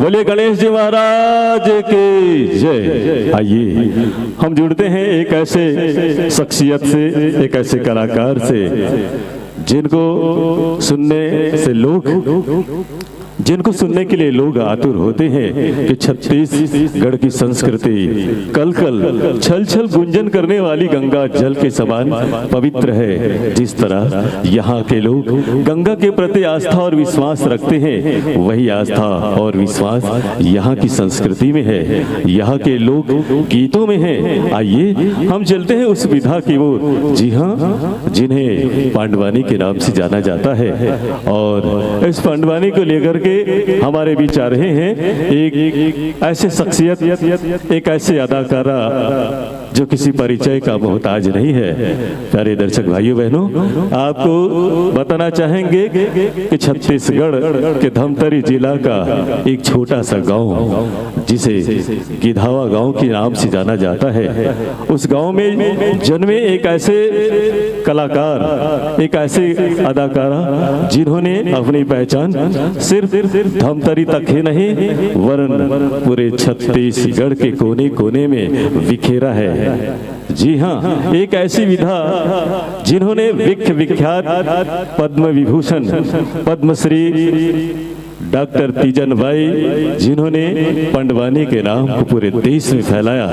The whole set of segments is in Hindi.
बोले गणेश जी महाराज की जय। आइए हम जुड़ते हैं एक ऐसे शख्सियत से, एक ऐसे कलाकार से जिनको सुनने के लिए लोग आतुर होते हैं कि छत्तीसगढ़ की संस्कृति कल कल छल छल गुंजन करने वाली गंगा जल के समान पवित्र है। जिस तरह यहाँ के लोग गंगा के प्रति आस्था और विश्वास रखते हैं, वही आस्था और विश्वास यहाँ की संस्कृति में है, यहाँ के लोग गीतों में है। आइए हम चलते हैं उस विधा की ओर, जी हाँ, जिन्हें पांडवानी के नाम से जाना जाता है। और इस पांडवानी को लेकर के हमारे बीच आ रहे हैं एक ऐसे शख्सियत, एक ऐसे अदाकारा जो किसी परिचय का मोहताज नहीं है। प्यारे दर्शक भाइयों बहनों, आपको बताना चाहेंगे कि छत्तीसगढ़ के धमतरी जिला का एक छोटा सा गांव जिसे गिधावा गांव के नाम से जाना जाता है, उस गांव में जन्मे एक ऐसे कलाकार, एक ऐसे अदाकारा जिन्होंने अपनी पहचान सिर्फ धमतरी तक ही नहीं वरन पूरे छत्तीसगढ़ के कोने कोने में बिखेरा है। जी हाँ, एक ऐसी विधा जिन्होंने विख्यात पद्म विभूषण पद्मश्री डॉक्टर तीजन भाई, जिन्होंने पांडवानी के नाम को पूरे देश में फैलाया,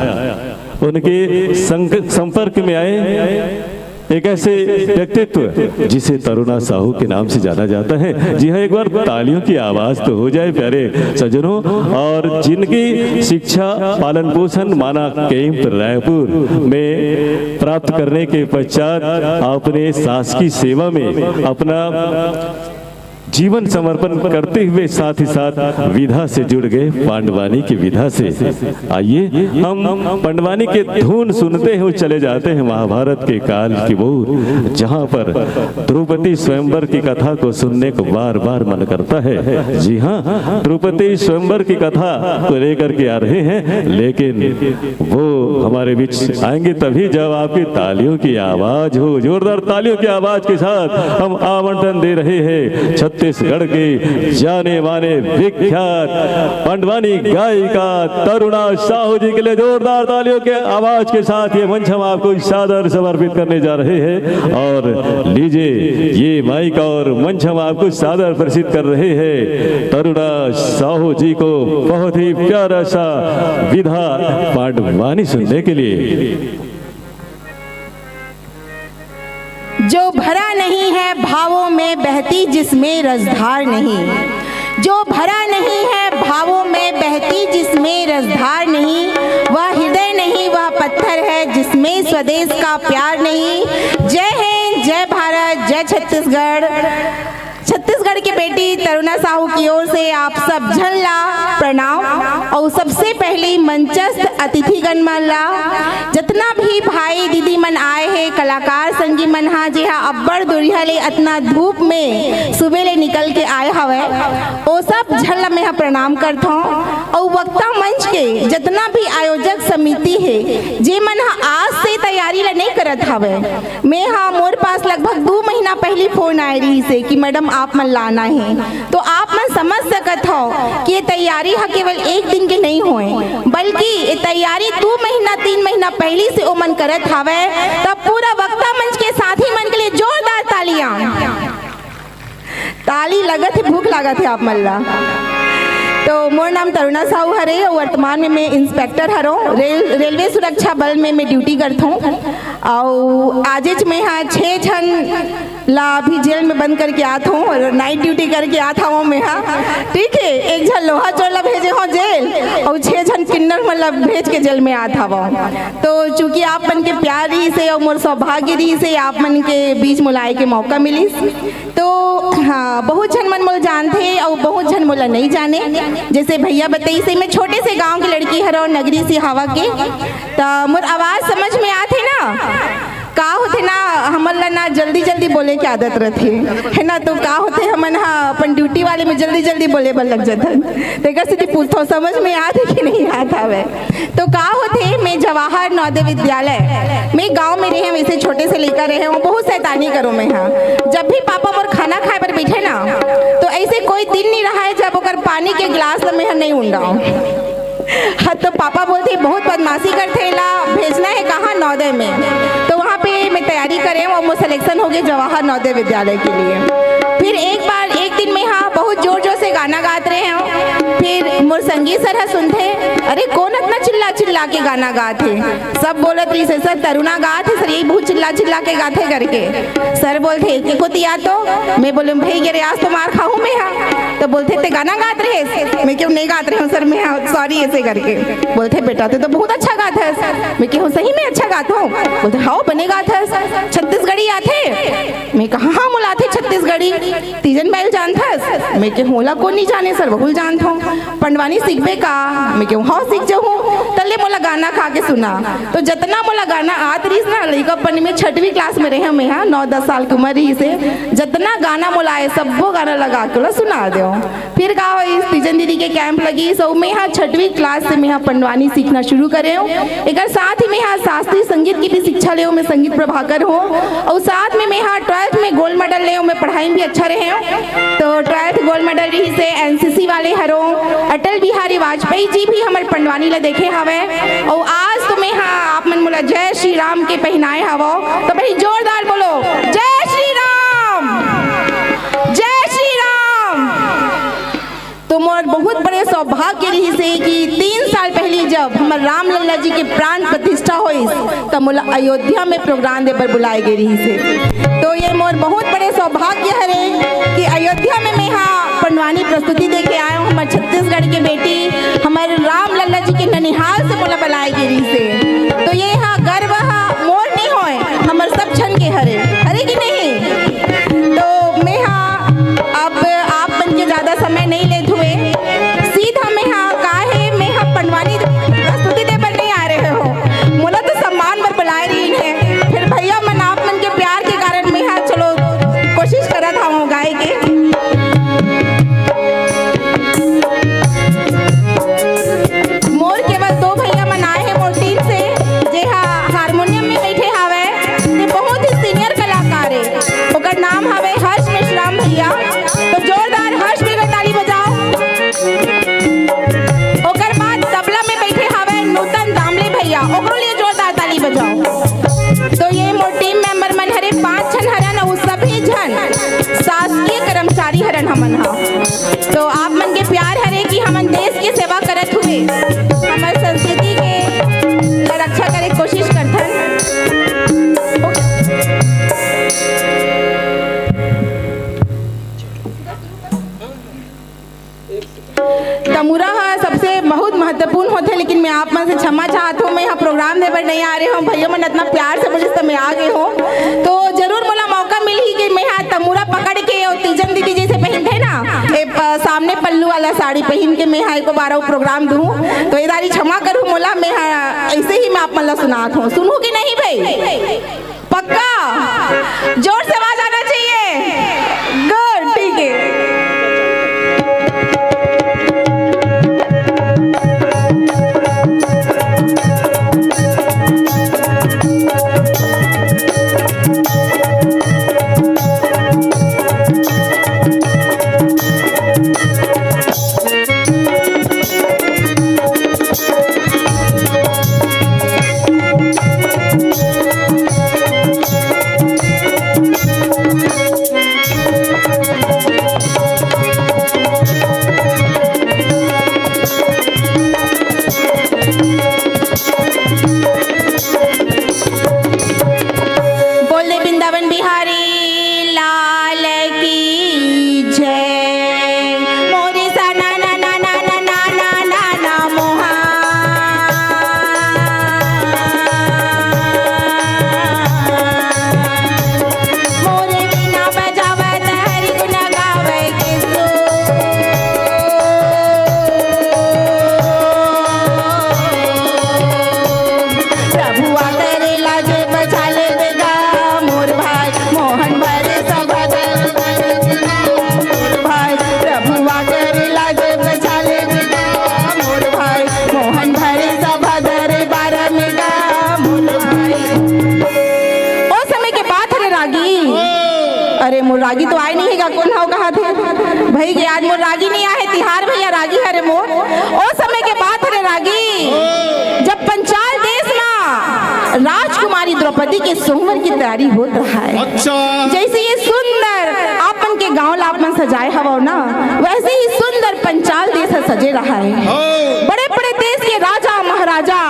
उनके संपर्क में आए एक ऐसे व्यक्तित्व जिसे तरुणा साहू के नाम से जाना जाता है। जी हाँ, एक बार तालियों की आवाज तो हो जाए प्यारे सज्जनों। और जिनकी शिक्षा पालन पोषण माना कैंप रायपुर में प्राप्त करने के पश्चात आपने सास की सेवा में अपना जीवन समर्पण करते हुए साथ ही साथ विधा से जुड़ गए, पांडवानी की विधा से। आइए हम पांडवानी के धुन सुनते हुए चले जाते हैं महाभारत के काल की ओर, जहां पर द्रौपदी स्वयंवर की कथा को सुनने को बार बार मन करता है। जी हाँ, द्रौपदी स्वयंवर की कथा को लेकर के आ रहे हैं, लेकिन वो हमारे बीच आएंगे तभी जब आपकी तालियों की आवाज हो। जोरदार तालियों की आवाज के साथ हम आमंत्रण दे रहे हैं छत्तीसगढ़ के जाने माने विख्यात पांडवानी गायिका तरुणा साहू जी के लिए जोरदार तालियों के आवाज के साथ ये मंच हम आपको सादर समर्पित करने जा रहे हैं। और लीजिए ये माइक और मंच हम आपको सादर प्रसिद्ध कर रहे हैं तरुणा साहू जी को बहुत ही प्यारा सा विधा पांडवानी सुनने के लिए। जो भरा नहीं है भावों में बहती जिसमें रसधार नहीं, जो भरा नहीं है भावों में बहती जिसमें रसधार नहीं, वह हृदय नहीं वह पत्थर है जिसमें स्वदेश का प्यार नहीं। जय हिंद, जय भारत, जय छत्तीसगढ़। छत्तीसगढ़ की बेटी तरुणा साहू की ओर से आप सब जन ला प्रणाम। और सबसे पहले मंचस्थ अतिथिगण मन ला, जितना भी भाई दीदी मन आए हैं, कलाकार संगी मन हा जी हा अब्बड़ दुरिया ले इतना धूप में सुबह ले निकल के आए हवे, वो सब जन ला मैं प्रणाम करता हूँ। और वक्ता मंच के जितना भी आयोजक समिति है जे मन हा आज से तैयारी ला नहीं करत हवे, मैं हाँ मोर पास लगभग 2 महीना पहले फोन आए रही से कि मैडम आप मन लाना है, तो आप मन समझ सकत हो कि ये तैयारी हा केवल एक दिन के नहीं होए, बल्कि ये तैयारी 2 महीना 3 महीना पहले से ओ मन करत हवे। तब पूरा वक्ता मंच के साथी मन के लिए जोरदार तालियां। ताली लगत है, भूख लागत है आप मन ला। तो मोर नाम तरुणा साहू हरे और वर्तमान में मैं इंस्पेक्टर हरो रेलवे सुरक्षा बल में मैं ड्यूटी करता हूँ। और आज मैं हाँ 6 जन ला अभी जेल में बंद करके आता हूँ और नाइट ड्यूटी करके आता हूँ मैं हाँ, ठीक है। 1 जन लोहा चोर ला भेजे हो जेल और 6 जन किन्नर मतलब भेज के जेल में आता हूँ। तो चूंकि आप मन के प्यारी से और मोर सौभाग्य से आप मन के बीच मुलाये के मौका मिली, तो हाँ बहुत जन मन मोल जानते और बहुत जन मोला नहीं जाने। जैसे भैया बताई से मैं छोटे से गांव की लड़की हरो, नगरी से हवा के, तो मोर आवाज समझ में आते ना का होते ना, हमन ला ना जल्दी जल्दी बोले की आदत रहती है ना, तो का होते हमन हाँ अपन ड्यूटी वाले में जल्दी जल्दी बोले बल लग जाता, तेकर से पूछो समझ में आते कि नहीं आता हवे। तो का होते मैं जवाहर नवोदय विद्यालय मैं गांव में रहे, वैसे छोटे से लेकर रहे हूँ, बहुत शैतानी करूँ मैं हाँ। जब भी पापा मोर खाना खाए पर बैठे ना, तो ऐसे कोई दिन नहीं रहा है जब ओकर पानी के गिलास में हम नहीं उंडाऊं। हाँ, तो पापा बोलते बहुत बदमाशी करते ला, भेजना है कहाँ, नवोदय में। तो वहाँ पे मैं तैयारी करें और वो सिलेक्शन हो गया जवाहर नवोदय विद्यालय के लिए। फिर एक दिन में हाँ बहुत जोर जोर से गाना गाते रहे हैं। फिर मोर संगीत सर है सुनते, अरे कौन इतना चिल्ला चिल्ला के गाना गाते, सब बोलत रही से सर तरुणा गाते सर, यही बहुत चिल्ला चिल्ला के गाते करके। सर बोलते के को तिया तो मैं बोले भाई गिरे आज तो मार खाऊं मैं। हाँ, तो बोलते ते गाना गाते रहे, मैं क्यों नहीं गाते रहे हूँ सर, मैं सॉरी ऐसे करके। बोलते बेटा तो बहुत अच्छा गाता है सर, मैं क्यों सही में अच्छा गाता हूँ। बोलते हाँ बने गाता है सर, छत्तीसगढ़ी आते। मैं कहा हाँ मुलाते छत्तीसगढ़ी, तीजन बैल जानता है। मैं के होला को नहीं जाने सर, बहुल जानता हूँ। पंडवानी सीखबे का, मैं क्यों हाँ सीख जाऊँ। तल्ले मोला गाना खा के सुना, तो जितना मोला गाना आत रही ना लड़कापन में 6वीं क्लास में रहे मैं, हाँ 9-10 साल की उम्र रही से, जितना गाना मोला आए सब वो गाना लगा के सुना दो। फिर का हो तीजन दीदी के कैंप लगी, सो मैं यहाँ 6वीं क्लास से मैं यहाँ पंडवानी सीखना शुरू करे हूँ। एक साथ ही मैं यहाँ शास्त्रीय संगीत की भी शिक्षा ले हूँ, मैं संगीत प्रभाकर हूँ। और साथ में मैं यहाँ 12th में गोल्ड मेडल ले हूँ, मैं पढ़ाई में भी अच्छा रहे हूँ। तो 12th गोल्ड मेडल रही से एनसीसी वाले हरो, अटल बिहारी वाजपेयी जी भी हमारे पंडवानी ला देखे हवे। और आज तो मैं हाँ आप मन बोला जय श्री राम के पहनाए हवो, तो भाई जोरदार बोलो जय श्री राम, जय श्री राम। तो मोर बहुत बड़े सौभाग्य रही से कि 3 साल पहले जब हमारे राम लल्ला जी के प्राण प्रतिष्ठा हुई तब मोला अयोध्या में प्रोग्राम दे पर बुलाए गए रही से। तो ये मोर बहुत बड़े सौभाग्य है कि अयोध्या में मैं यहाँ पंडवानी प्रस्तुति दे के आया हूँ। हमारे छत्तीसगढ़ के बेटी हमारे राम लल्ला जी के ननिहाल से मोला बुलाए गए रही से। तो ये यहाँ गर्व मोर नहीं होए, हमारे सब छन के हरे हरे की नहीं। तो मैं हाँ अब आप बन के ज़्यादा समय नहीं लेते हुए सीधा मैं हाँ काहे मैं हाँ पंडवानी प्रस्तुति दे पर नहीं आ रहे हो, मोला तो सम्मान पर बुलाए रही है। फिर भैया मन आप मन के प्यार के कारण मैं हाँ चलो कोशिश करा था हूँ गाय के। मोर केवल 2 भैया मन आए हैं मोर टीम से, जे हाँ हारमोनियम में बैठे हवे, ये बहुत ही सीनियर कलाकार है, ओकर नाम हवे हर्ष मिश्राम भैया। तो जोरदार हर्ष भी ताली बजाओ। ओकर बाद तबला में बैठे हवे नूतन दामले भैया, ओकरो लिए जोरदार ताली बजाओ। तो ये मोर टीम मेंबर मन हरे 5 जन हरन और सभी जन शासकीय कर्मचारी हरन हमन हा। तो आप मन के प्यार हरे कि हमन देश की सेवा करत हुए हमारे संस्कृति के रक्षा करे कोशिश करथन। तमुरा सबसे बहुत महत्वपूर्ण होते, लेकिन मैं आप मन से क्षमा चाहता हूँ, मैं यहाँ प्रोग्राम दे पर नहीं आ रही हूँ। भैया मन इतना प्यार से मुझे तो मैं आ गई हूँ, तो जरूर मोला मौका मिली कि मैं यहाँ तमुरा पकड़ के और तीजन दीदी जैसे पहनते ना सामने पल्लू वाला साड़ी पहन के मैं यहाँ एक बार प्रोग्राम दूँ। तो ये दारी क्षमा करूँ मोला, मैं ऐसे ही मैं आप मन सुनात हूँ, सुनू कि नहीं भाई? पक्का जोर से आवाज आना चाहिए। गुड, ठीक है। मोर रागी तो आए नहीं है कौन हो कहा थे भाई के आज मोर रागी नहीं आए तिहार भैया रागी हरे मोर ओ समय के बात हरे रागी जब पंचाल देश में राजकुमारी द्रौपदी के सोमवार की तैयारी होत रहा है। अच्छा जैसे ये सुंदर आपन के गांव लापन सजाए हवा ना वैसे ही सुंदर पंचाल देश सजे रहा है। बड़े बड़े देश के राजा महाराजा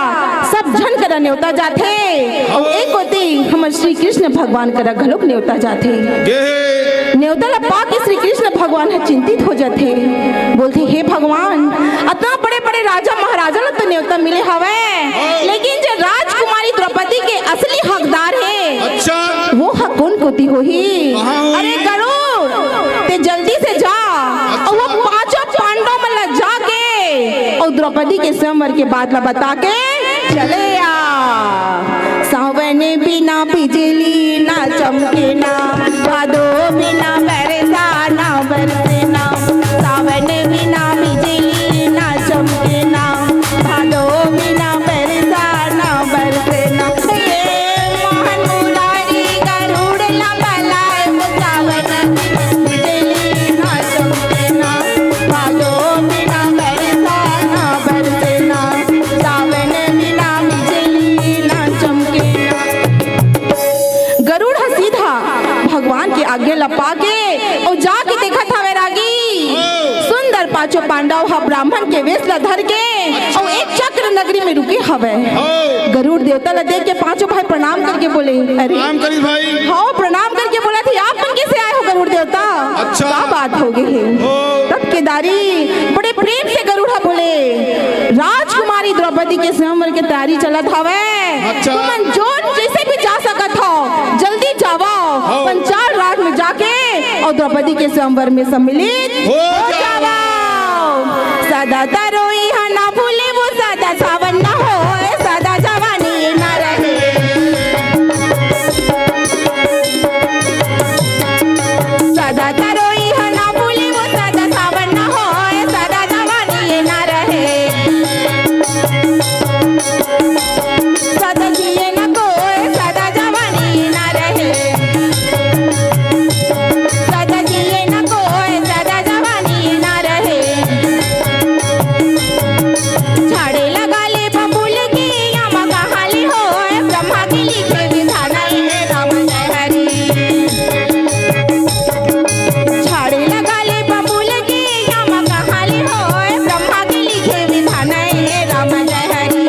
सब जन कर न्योता जाते और एक होती हमर श्री कृष्ण भगवान कर घलोक न्योता जाते न्योता ला पा के श्री कृष्ण भगवान है चिंतित हो जाते बोलते हे भगवान इतना बड़े बड़े राजा महाराजा ला तो न्योता मिले हवे लेकिन जो राजकुमारी द्रौपदी के असली हकदार है अच्छा वो हक कौन कोती हो ही अरे गरुड़ ते जल्दी से जा और वो पांचों पांडवों में लग जाके और द्रौपदी के स्वयंवर के बाद ला बता के चले आ सावन बिना बिजली ना चमके ना भादो बिना बरसा ना बरसे ना सावन बिना बिजली ना चमके ना भादो बिना बरसा ना बरसे ना ये मोहन मुरारी गरुड़ ला बलाए वो सावन बिजली ना चमके ना भादो बिना बरसा ना बरसे ना सावन बिना बिजली ना चमके ना। गरुड़ सीधा भगवान के आगे लपा के और जाके देखा था वैरागी सुंदर पांचों पांडव हा ब्राह्मण के वेश ला धर के और एक चक्र नगरी में रुके हवे। गरुड़ देवता ला देख के पांचों भाई प्रणाम करके बोले अरे प्रणाम करी भाई हाँ प्रणाम करके बोला थी आप मन कैसे आए हो गरुड़ देवता अच्छा। क्या बात हो गई है तब केदारी बड़े प्रेम से गरुड़ा बोले राजकुमारी द्रौपदी के स्वयंवर के तैयारी चलत हवे अच्छा। तुमन जोन जैसे भी जा सकत हो जल्दी जाओ पंचाल राज में जाके और द्रौपदी के स्वयंवर में सम्मिलित हो जाओ सदा तरोई हा ना भूले वो सदा सावन ना हो सदा जवानी ना रहे सदा तरोई हा ना भूले वो सदा सावन ना हो सदा जवानी ना रहे सदा जिए न कोई सदा जवानी ना रहे सदा जिए न कोई सदा जवानी ना रहे झाड़े लगा ले बबूल की यामा कहाली हो ब्रह्मा के लिखे विधान है राम जय हरि झाड़े लगा ले बबूल की यामा कहाली हो ब्रह्मा के लिखे विधान है राम जय हरि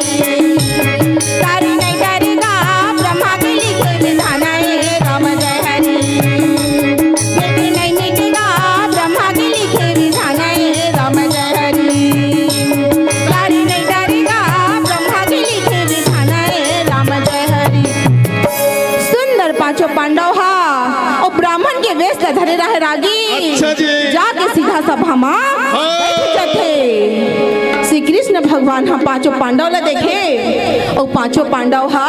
तारी नहीं करेगा ब्रह्मा के लिखे विधान है राम जय हरि मिट्टी नहीं मिटेगा ब्रह्मा के लिखे विधान है राम जय हरि तारी नहीं करेगा ब्रह्मा के लिखे विधान है राम जय हरि। सुंदर पांचों पांडव हा और ब्राह्मण के वेश ला धरे रहे रागी अच्छा जी। जाके सीधा सभा मा बैठ जाते श्री कृष्ण भगवान हा पांचों पांडव ला देखे और पांचों पांडव हा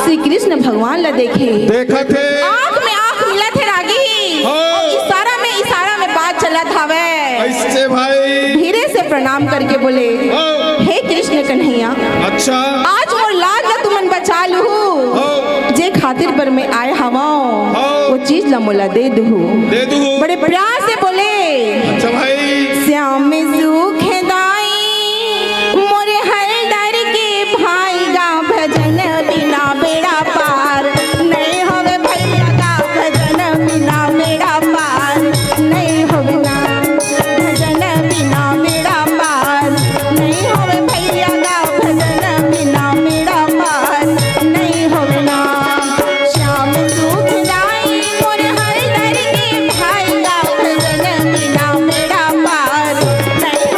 श्री कृष्ण भगवान ला देखे देखा थे आंख में आंख मिला थे रागी और इशारा में बात चलत हवे ऐसे भाई धीरे से प्रणाम करके बोले हे कृष्ण कन्हैया अच्छा आज मोर लाज ला तुमन बचा लू जे खातिर पर मैं आए हवा वो चीज ला मोला दे दू दे दू बड़े प्यार से बोले अच्छा भाई श्याम सुख दाई मोरे हर दर के भाई गा भजन बिना बेड़ा पार नहीं होवे भैया गा भजन बिना बेड़ा पार नहीं होवे ना भजन बिना बेड़ा पार नहीं होवे भैया गा भजन बिना बेड़ा पार नहीं होवे ना श्याम सुख दाई मोरे हर दर के भाई गा भजन बिना बेड़ा पार नहीं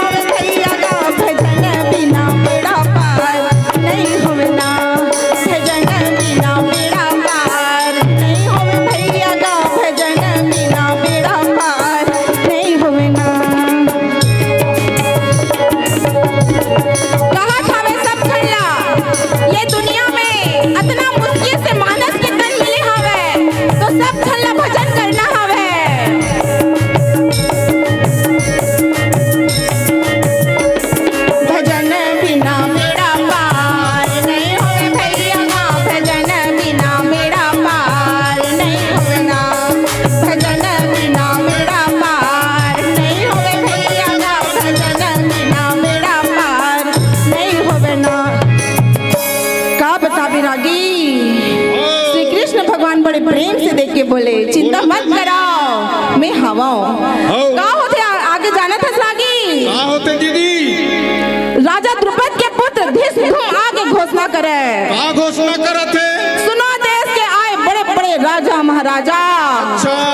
बोले चिंता मत कराओ मैं हवा हूँ। का होते आगे जाना था सागी। का होते दीदी। राजा द्रुपद के पुत्र धृष्टद्युम्न आगे घोषणा करे। का घोषणा करत है। सुनो देश के आए बड़े बड़े राजा महाराजा।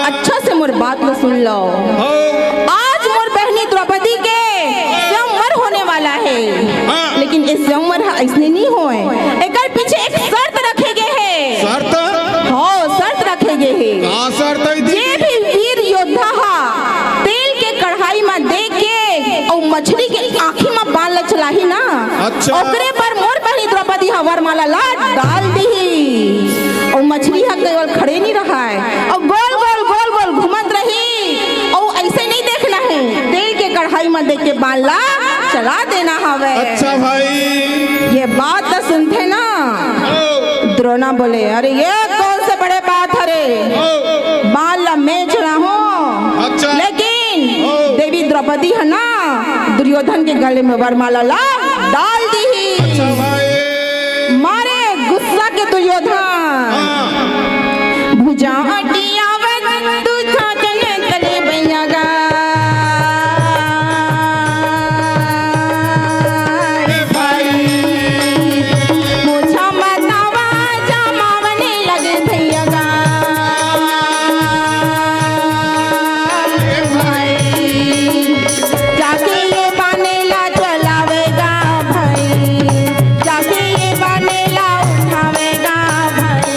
अच्छा से मोर बात को सुन लो। आज मोर बहनी द्रौपदी के स्वयंवर होने वाला है। लेकिन इस स्वयंवर ऐसने नहीं होए। एकर पीछे एक शर्त रखे गए है। शर्त? हाँ शर्त रखे गए है। का शर्त है दीदी? जे भी वीर योद्धा तेल के कढ़ाई में दे के और मछली के आँखी में बाल चलाही ना। अच्छा। ओकरे पर मोर बहनी द्रौपदी वरमाला ला डाल दी। और मछली केवल खड़े नहीं रहा है और गोल गोल गोल गोल घूमत रही। और ऐसे नहीं देखना है तेल के कढ़ाई में देख के बाल ला चला देना हवे। अच्छा भाई। ये बात तो सुनते ना। द्रोणा बोले अरे ये कौन से बड़े बात है रे। बाल ला मैं चला हूँ। अच्छा। लेकिन देवी द्रौपदी है ना दुर्योधन के गले में वरमाला ला डाल दी। अच्छा भाई। मारे गुस्सा के दुर्योधन भुजा हटियावत तू छाछन तले बैयागा। मुझा मतावा जमावने लगे भैयागा। जाके ये बानेला चलावेगा भाई। जाके ये बानेला उठावेगा भाई।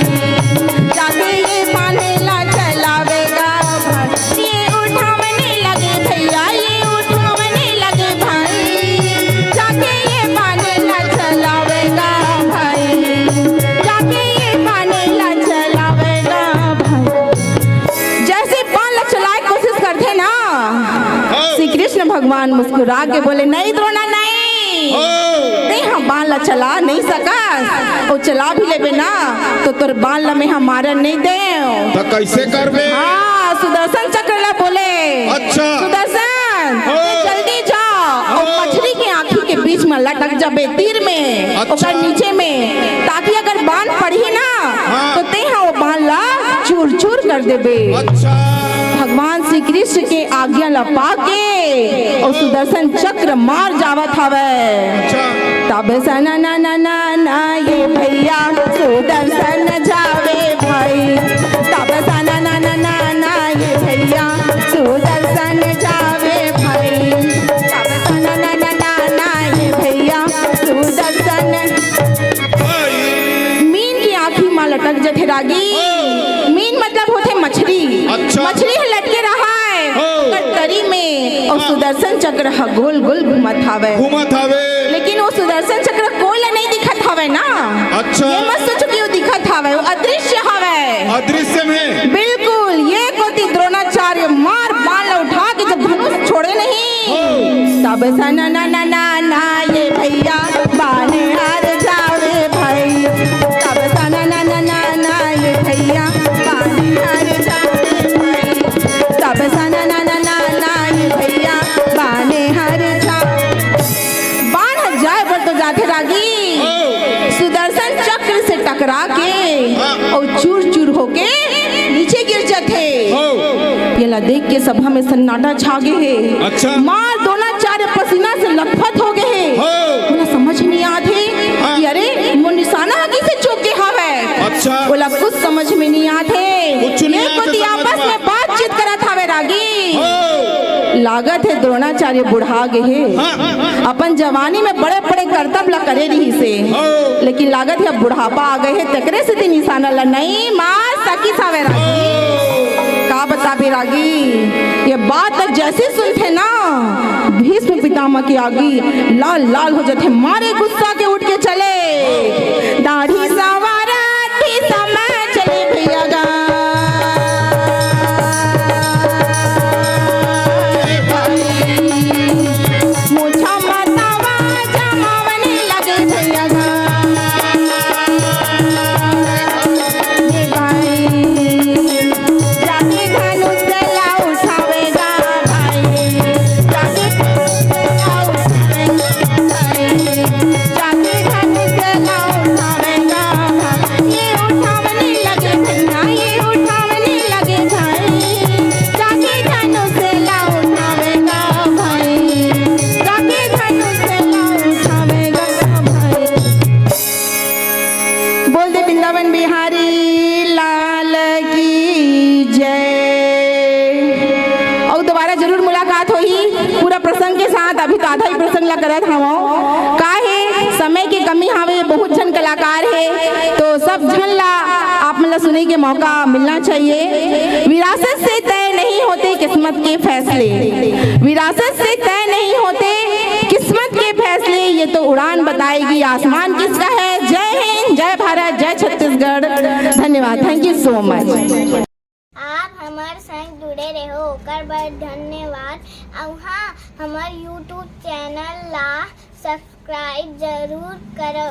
जाके ये बानेला चलावेगा भाई। ये उठावने लगे भैया ये उठावने लगे भाई। जाके ये बानेला चलावेगा भाई। जाके ये बानेला चलावेगा भाई। जैसे बाल चलाए कोशिश करते ना श्री कृष्ण भगवान मुस्कुरा के बोले नहीं द्रोणा नहीं हम बाल ला चला नहीं सका। और चला भी लेबे ना तो तोर बाल ला में हम मारन नहीं दे। तो कैसे करबे? हाँ सुदर्शन चक्र ला बोले। अच्छा। सुदर्शन जल्दी जाओ और मछली के आँखी के बीच में लटक जाबे तीर में। अच्छा। और नीचे में ताकि अगर बाण पड़ी ना तो ते वो बाल ला चूर चूर कर देबे। अच्छा। भगवान श्री कृष्ण के आज्ञा लपा के और सुदर्शन चक्र मार जावत हवे। तब सना ना ना ना ना ये भैया सुदर्शन जावे भाई। तब सना ना ना ना ना ये भैया सुदर्शन जावे भाई। तब सना ना ना ना ना ये भैया सुदर्शन। मीन की आँखी में लटक जथे रागी। मीन मतलब होते मछली। अच्छा। मछली लटके रहा है कटरी में और सुदर्शन चक्र गोल गोल घूमत हवे। लेकिन वो सुदर्शन चक्र कोई नहीं दिखत हवे ना। अच्छा। ये मत सोचो कि वो दिखत हवे वो अदृश्य हवे। अदृश्य में? बिल्कुल। ये कोती द्रोणाचार्य मार बाल उठा के जब धनुष छोड़े नहीं तब सना ना ना ना ना ये भैया बाने हार जावे भाई। तब सना ना ना ना ना ये भैया बाने हार जावे भाई। तब सना ना ना ना ना ये भैया बाने हार जावे। बाण जाए पर तो जाते रागी सुदर्शन चक्र से टकरा के और चूर चूर होके नीचे गिर जाते। ये देख के सभा में सन्नाटा छा गए है। अच्छा। मार द्रोणाचार्य पसीना से लथपथ हो गए है। बोला समझ नहीं आते कि अरे वो निशाना आगे से चूक के हवे। अच्छा। बोला कुछ समझ में नहीं आते। कुछ नहीं आते आपस में बातचीत करत हवे रागी। लागत है द्रोणाचार्य बुढ़ा गए है। अपन जवानी में बड़े बड़े कर्तव्य ला करे रही से। लेकिन लागत है बुढ़ापा आ गए है तकरे से निशाना ला नहीं मार सकी सावे रागी। का बता भी रागी ये बात जैसे सुनते ना भीष्म पितामह की आगी लाल लाल हो जाते। मारे गुस्सा के उठ के चले दाढ़ी सवारा थी समय चले भैया गा। मुझा मतावा जमावने लगे भैया गा। ये भाई जाके धनुष ला उठावेगा भाई। जाके जाके धनुष ला उठावेगा भाई। ये उठावने प्रसंग के साथ अभी तो आधा ही प्रसंग ला करत हम काहे समय की कमी हवे, बहुत जन कलाकार है तो सब जन ला आप मतलब सुने के मौका मिलना चाहिए। विरासत से तय नहीं होते किस्मत के फैसले, विरासत से तय नहीं होते किस्मत के फैसले, ये तो उड़ान बताएगी आसमान किसका है। जय हिंद, जय भारत, जय छत्तीसगढ़। धन्यवाद, थैंक यू सो मच। आप हमारे संग जुड़े रहो ओकर बर धन्यवाद। और हाँ, हमारे YouTube चैनल ला सब्सक्राइब जरूर करो।